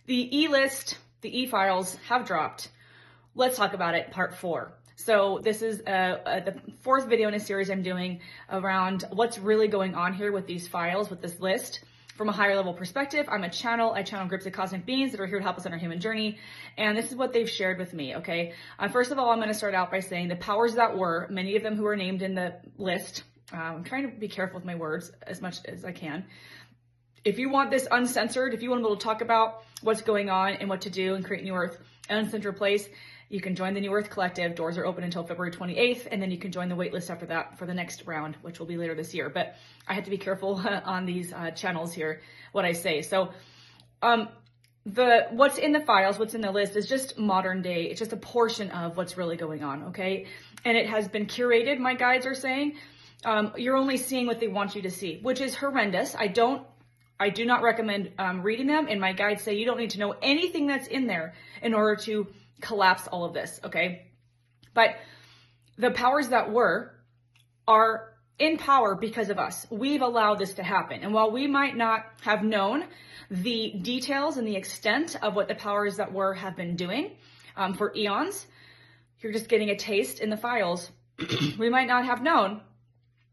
The E-list, the E-files have dropped. Let's talk about it, part 4. So this is the 4th video in a series I'm doing around what's really going on here with these files, with this list. From a higher level perspective, I'm a channel. I channel groups of cosmic beings that are here to help us on our human journey. And this is what they've shared with me, okay? First of all, I'm going to start out by saying the powers that were, many of them who are named in the list. I'm trying to be careful with my words as much as I can. If you want this uncensored, if you want to be able to talk about what's going on and what to do and create New Earth, an uncensored place, you can join the New Earth Collective. Doors are open until February 28th, and then you can join the waitlist after that for the next round, which will be later this year. But I have to be careful on these channels here, what I say. So what's in the files, what's in the list is just modern day. It's just a portion of what's really going on, okay? And it has been curated, my guides are saying. You're only seeing what they want you to see, which is horrendous. I do not recommend reading them, and my guides say you don't need to know anything that's in there in order to collapse all of this, okay? But the powers that were are in power because of us. We've allowed this to happen. And while we might not have known the details and the extent of what the powers that were have been doing for eons, you're just getting a taste in the files. We might not have known.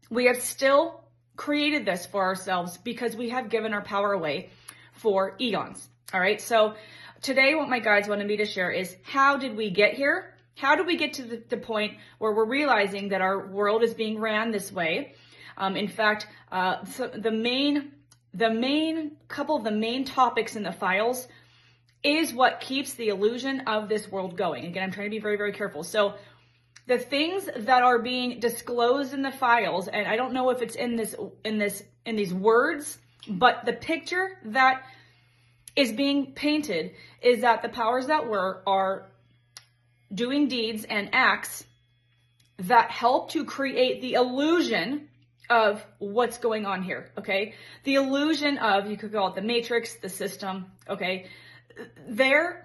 We have still created this for ourselves because we have given our power away for eons. All right. So today, what my guides wanted me to share is how did we get here? How did we get to the point where we're realizing that our world is being ran this way? In fact, so the main couple of the main topics in the files is what keeps the illusion of this world going. Again, I'm trying to be very, very careful. So the things that are being disclosed in the files, and I don't know if it's in these words, but the picture that is being painted is that the powers that were are doing deeds and acts that help to create the illusion of what's going on here, okay? The illusion of, you could call it the matrix, the system, okay? The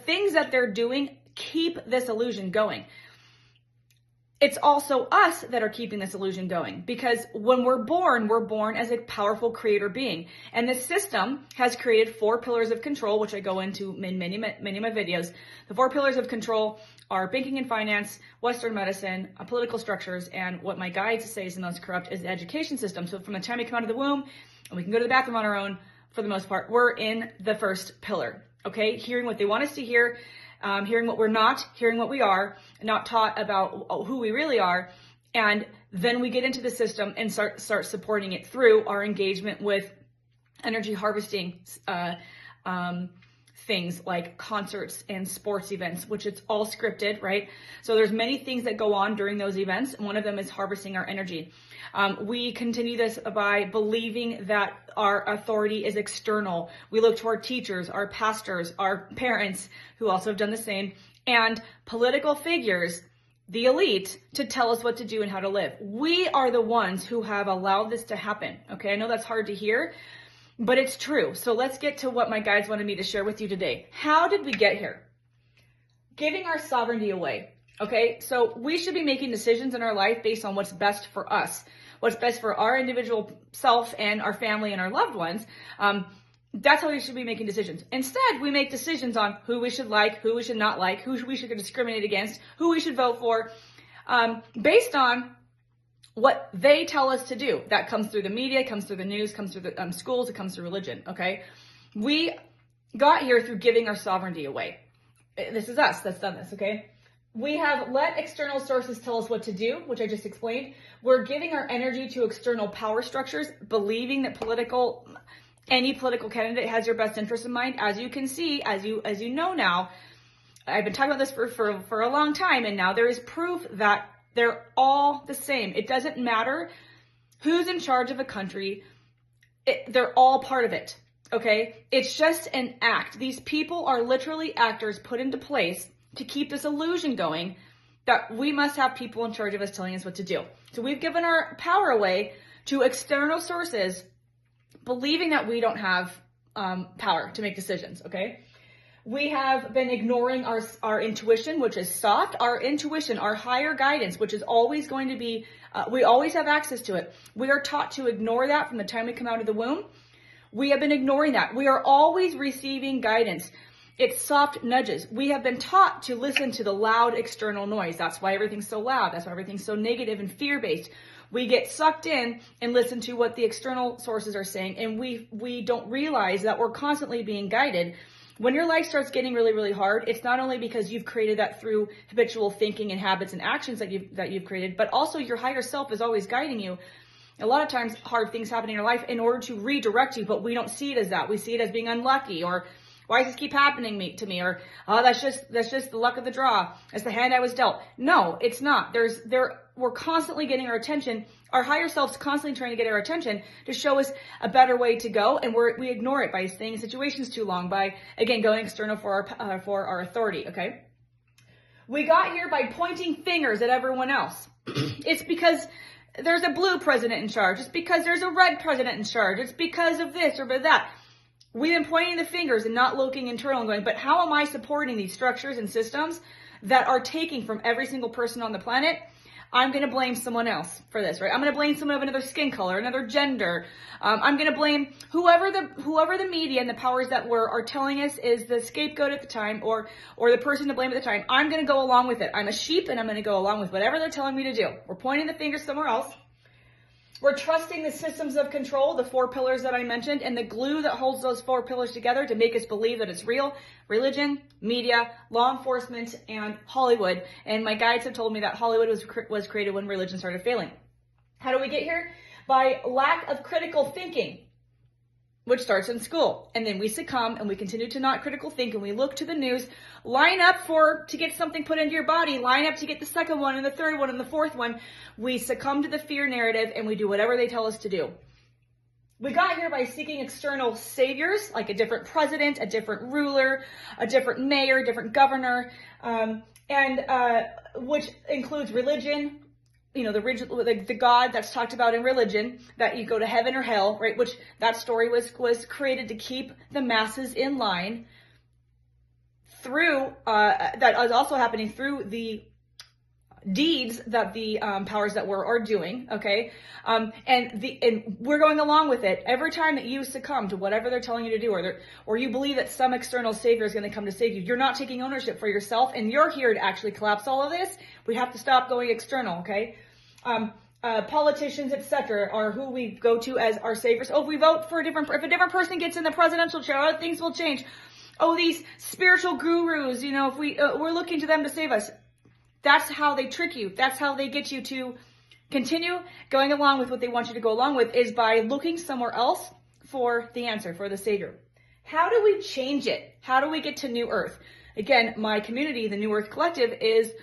things that they're doing keep this illusion going. It's also us that are keeping this illusion going, because when we're born as a powerful creator being. And this system has created 4 pillars of control, which I go into in many of my videos. The 4 pillars of control are banking and finance, Western medicine, political structures, and what my guides say is the most corrupt is the education system. So from the time we come out of the womb, and we can go to the bathroom on our own, for the most part, we're in the first pillar, okay? Hearing what they want us to hear, hearing what we're not, hearing what we are, not taught about who we really are, and then we get into the system and start supporting it through our engagement with energy harvesting things like concerts and sports events, which it's all scripted, right? So there's many things that go on during those events, and one of them is harvesting our energy. We continue this by believing that our authority is external. We look to our teachers, our pastors, our parents, who also have done the same, and political figures, the elite, to tell us what to do and how to live. We are the ones who have allowed this to happen, okay? I know that's hard to hear, but it's true. So let's get to what my guides wanted me to share with you today. How did we get here? Giving our sovereignty away. Okay, so we should be making decisions in our life based on what's best for us, what's best for our individual self and our family and our loved ones. That's how we should be making decisions. Instead, we make decisions on who we should like, who we should not like, who we should discriminate against, who we should vote for, based on what they tell us to do. That comes through the media, comes through the news, comes through the schools, it comes through religion, okay? We got here through giving our sovereignty away. This is us that's done this, okay? We have let external sources tell us what to do, which I just explained. We're giving our energy to external power structures, believing that any political candidate has your best interest in mind. As you can see, as you know now, I've been talking about this for a long time, and now there is proof that they're all the same. It doesn't matter who's in charge of a country. They're all part of it, okay? It's just an act. These people are literally actors put into place to keep this illusion going that we must have people in charge of us telling us what to do. So we've given our power away to external sources, believing that we don't have power to make decisions, okay? We have been ignoring our intuition, which is soft. Our intuition, our higher guidance, which is always going to be, we always have access to it. We are taught to ignore that from the time we come out of the womb. We have been ignoring that. We are always receiving guidance. It's soft nudges. We have been taught to listen to the loud external noise. That's why everything's so loud. That's why everything's so negative and fear-based. We get sucked in and listen to what the external sources are saying, and we don't realize that we're constantly being guided. When your life starts getting really, really hard, it's not only because you've created that through habitual thinking and habits and actions that you've created, but also your higher self is always guiding you. A lot of times hard things happen in your life in order to redirect you, but we don't see it as that. We see it as being unlucky, or why does this keep happening to me? Or, oh, that's just the luck of the draw. That's the hand I was dealt. No, it's not. We're constantly getting our attention. Our higher self's constantly trying to get our attention to show us a better way to go. And we ignore it by staying in situations too long, by, again, going external for our authority. Okay. We got here by pointing fingers at everyone else. It's because there's a blue president in charge. It's because there's a red president in charge. It's because of this or that. We've been pointing the fingers and not looking internal and going, but how am I supporting these structures and systems that are taking from every single person on the planet? I'm going to blame someone else for this, right? I'm going to blame someone of another skin color, another gender. I'm going to blame whoever the media and the powers that are telling us is the scapegoat at the time, or the person to blame at the time. I'm going to go along with it. I'm a sheep and I'm going to go along with whatever they're telling me to do. We're pointing the finger somewhere else. We're trusting the systems of control, the 4 pillars that I mentioned, and the glue that holds those 4 pillars together to make us believe that it's real: religion, media, law enforcement, and Hollywood. And my guides have told me that Hollywood was created when religion started failing. How do we get here? By lack of critical thinking, which starts in school. And then we succumb and we continue to not critical think, and we look to the news, line up to get something put into your body, line up to get the second one and the third one and the fourth one. We succumb to the fear narrative and we do whatever they tell us to do. We got here by seeking external saviors, like a different president, a different ruler, a different mayor, different governor, which includes religion. You know, the God that's talked about in religion, that you go to heaven or hell, right? Which that story was created to keep the masses in line through, that is also happening through the deeds that the powers that were are doing, okay? And we're going along with it. Every time that you succumb to whatever they're telling you to do, or you believe that some external savior is going to come to save you, you're not taking ownership for yourself, and you're here to actually collapse all of this. We have to stop going external, okay? Politicians, etc., are who we go to as our saviors. Oh, if we vote for if a different person gets in the presidential chair, things will change. Oh, these spiritual gurus, you know, if we're looking to them to save us. That's how they trick you. That's how they get you to continue going along with what they want you to go along with, is by looking somewhere else for the answer, for the savior. How do we change it? How do we get to New Earth? Again, my community, the New Earth Collective, is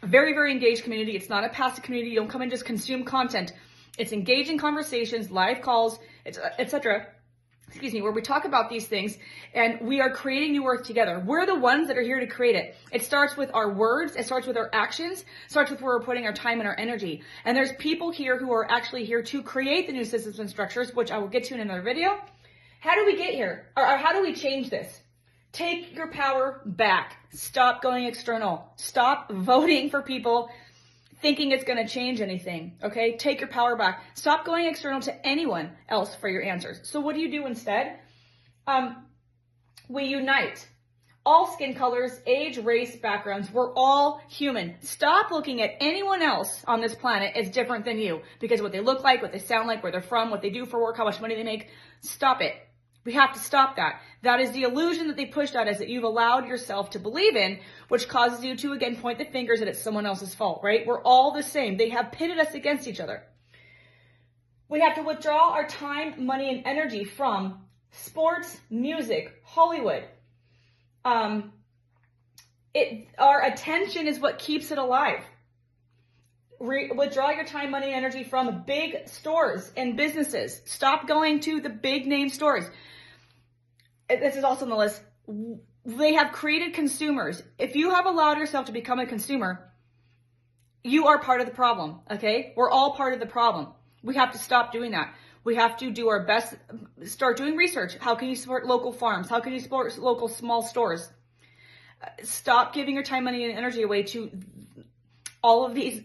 a very, very engaged community. It's not a passive community. You don't come and just consume content. It's engaging conversations, live calls, etc. Where we talk about these things, and we are creating New Earth together. We're the ones that are here to create it. It starts with our words. It starts with our actions. It starts with where we're putting our time and our energy. And there's people here who are actually here to create the new systems and structures, which I will get to in another video. How do we get here? Or how do we change this? Take your power back. Stop going external. Stop voting for people thinking it's going to change anything, okay? Take your power back. Stop going external to anyone else for your answers. So what do you do instead? We unite. All skin colors, age, race, backgrounds, we're all human. Stop looking at anyone else on this planet as different than you, because what they look like, what they sound like, where they're from, what they do for work, how much money they make. Stop it. We have to stop that. That is the illusion that they pushed at us, that you've allowed yourself to believe in, which causes you to, again, point the fingers that it's someone else's fault, right? We're all the same. They have pitted us against each other. We have to withdraw our time, money, and energy from sports, music, Hollywood. Our attention is what keeps it alive. Withdraw your time, money, and energy from big stores and businesses. Stop going to the big name stores. This is also on the list. They have created consumers. If you have allowed yourself to become a consumer, you are part of the problem, okay? We're all part of the problem. We have to stop doing that. We have to do our best, start doing research. How can you support local farms? How can you support local small stores? Stop giving your time, money, and energy away to all of these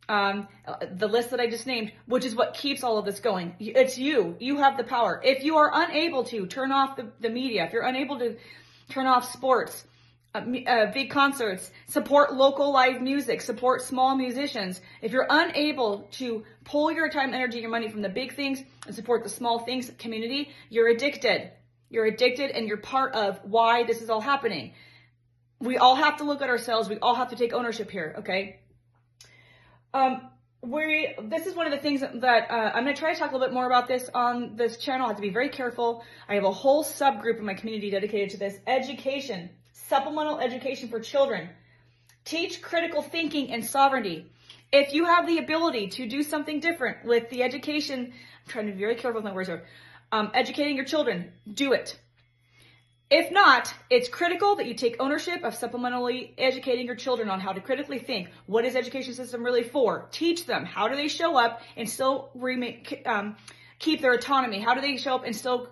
the list that I just named, which is what keeps all of this going. It's you. You have the power. If you are unable to turn off the media, if you're unable to turn off sports, big concerts, support local live music, support small musicians, if you're unable to pull your time, energy, your money from the big things and support the small things, community, you're addicted. You're addicted, and you're part of why this is all happening. We all have to look at ourselves. We all have to take ownership here, okay? This is one of the things that I'm going to try to talk a little bit more about this on this channel. I have to be very careful. I have a whole subgroup in my community dedicated to this. Education, supplemental education for children. Teach critical thinking and sovereignty. If you have the ability to do something different with the education, I'm trying to be very careful with my words here, educating your children, do it. If not, it's critical that you take ownership of supplementally educating your children on how to critically think. What is education system really for? Teach them. How do they show up and still keep their autonomy? How do they show up and still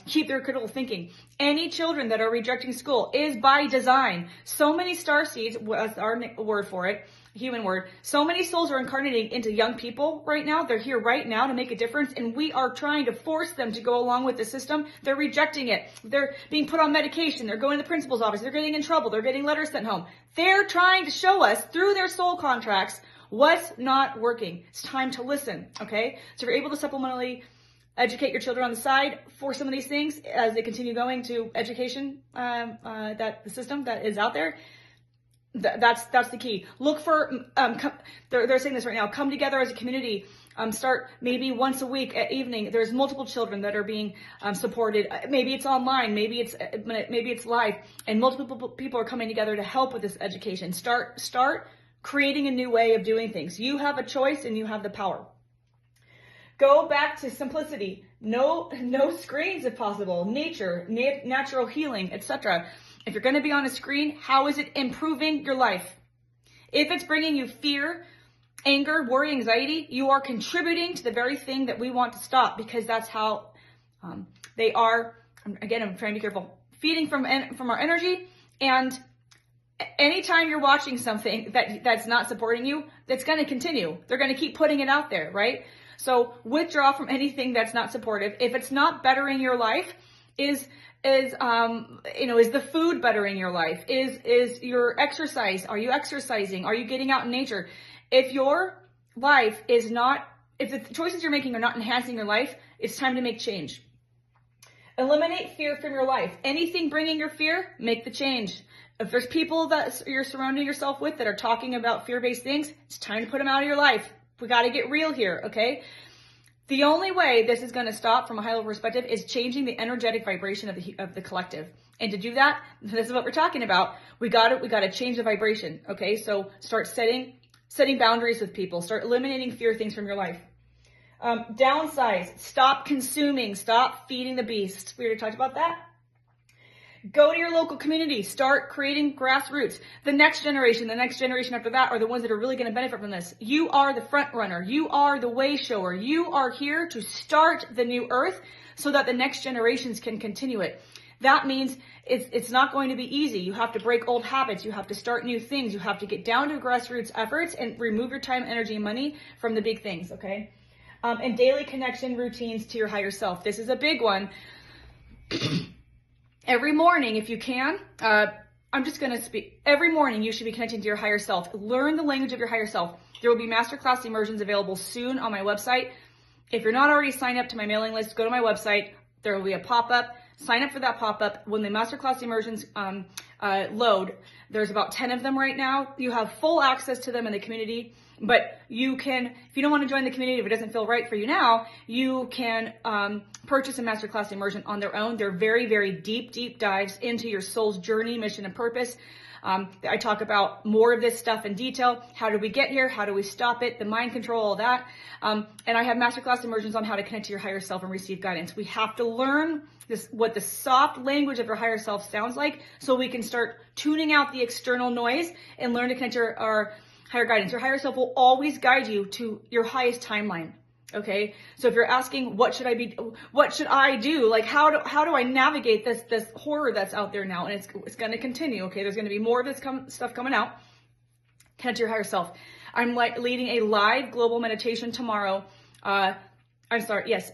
keep their critical thinking? Any children that are rejecting school is by design. So many starseeds, that's our word for it, human word, so many souls are incarnating into young people right now. They're here right now to make a difference, and we are trying to force them to go along with the system. They're rejecting it. They're being put on medication. They're going to the principal's office. They're getting in trouble. They're getting letters sent home. They're trying to show us through their soul contracts what's not working. It's time to listen, okay? So if you're able to supplementally educate your children on the side for some of these things as they continue going to education, that the system that is out there, that's the key. Look for, they're saying this right now, come together as a community, start maybe once a week at evening. There's multiple children that are being supported. Maybe it's online, maybe it's live, and multiple people are coming together to help with this education. Start creating a new way of doing things. You have a choice and you have the power. Go back to simplicity. No screens if possible. Nature, natural healing, etc. If you're going to be on a screen, how is it improving your life? If it's bringing you fear, anger, worry, anxiety, you are contributing to the very thing that we want to stop, because that's how they are. Again, I'm trying to be careful. Feeding from our energy, and anytime you're watching something that's not supporting you, that's going to continue. They're going to keep putting it out there, right? So withdraw from anything that's not supportive. If it's not bettering your life, is the food bettering your life? Is your exercise? Are you exercising? Are you getting out in nature? If your life is not, if the choices you're making are not enhancing your life, it's time to make change. Eliminate fear from your life. Anything bringing your fear, make the change. If there's people that you're surrounding yourself with that are talking about fear-based things, it's time to put them out of your life. We got to get real here, okay? The only way this is going to stop from a high level perspective is changing the energetic vibration of the collective. And to do that, this is what we're talking about. We got to change the vibration, okay? So start setting boundaries with people. Start eliminating fear things from your life. Downsize. Stop consuming. Stop feeding the beast. We already talked about that. Go to your local community. Start creating grassroots. The next generation after that are the ones that are really going to benefit from this. You are the front runner. You are the way shower. You are here to start the new earth so that the next generations can continue it. That means it's not going to be easy. You have to break old habits. You have to start new things. You have to get down to grassroots efforts and remove your time, energy, and money from the big things, okay? And daily connection routines to your higher self. This is a big one. Every morning, if you can, I'm just going to speak. Every morning, you should be connecting to your higher self. Learn the language of your higher self. There will be masterclass immersions available soon on my website. If you're not already signed up to my mailing list, go to my website. There will be a pop-up. Sign up for that pop-up. When the masterclass immersions load, there's about 10 of them right now. You have full access to them in the community. But you can, if you don't want to join the community, if it doesn't feel right for you now, you can purchase a masterclass immersion on their own. They're very, very deep dives into your soul's journey, mission, and purpose. I talk about more of this stuff in detail. How do we get here? How do we stop it? The mind control, all that. And I have masterclass immersions on how to connect to your higher self and receive guidance. We have to learn what the soft language of your higher self sounds like, so we can start tuning out the external noise and learn to connect to our higher guidance. Your higher self will always guide you to your highest timeline. Okay. So if you're asking, what should I do? Like, how do I navigate this horror that's out there now? And it's going to continue. Okay. There's going to be more of this stuff coming out. Connect to your higher self. I'm leading a live global meditation tomorrow.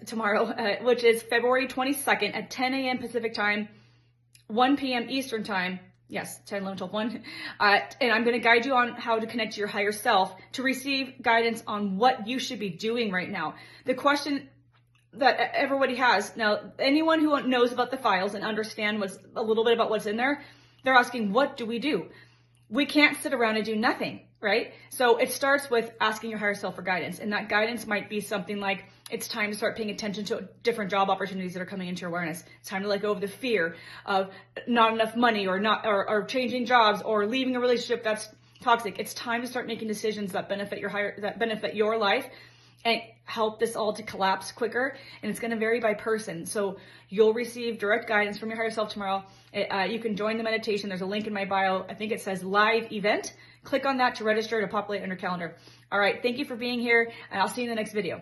Tomorrow, which is February 22nd at 10 a.m. Pacific time, 1 p.m. Eastern time. Yes, 10, 11, 12, 1. And I'm going to guide you on how to connect to your higher self to receive guidance on what you should be doing right now. The question that everybody has now, anyone who knows about the files and understand a little bit about what's in there, they're asking, what do we do? We can't sit around and do nothing, right? So it starts with asking your higher self for guidance. And that guidance might be something like, it's time to start paying attention to different job opportunities that are coming into your awareness. It's time to let go of the fear of not enough money or changing jobs or leaving a relationship that's toxic. It's time to start making decisions that benefit your life and help this all to collapse quicker. And it's going to vary by person. So you'll receive direct guidance from your higher self tomorrow. You can join the meditation. There's a link in my bio. I think it says live event. Click on that to register to populate on your calendar. All right. Thank you for being here, and I'll see you in the next video.